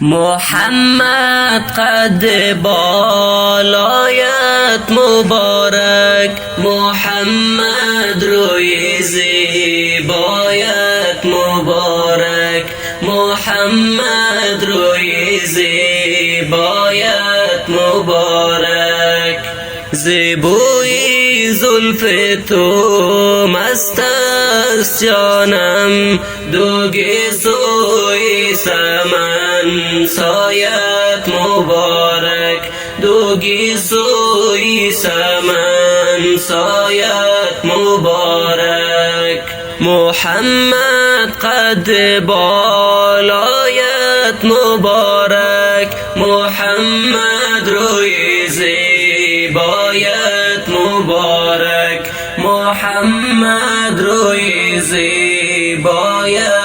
محمد قد بالایت مبارک، محمد روی زیبایت مبارک، محمد روی زیبایت مبارک. زیبوی زلف تو مست است جانم، دوگی سوی سمن سایت مبارک، دوگی سوی سمن سایت مبارک. محمد قد بالایت مبارک، محمد روی زیبایت مبارک، محمد روی زیبایت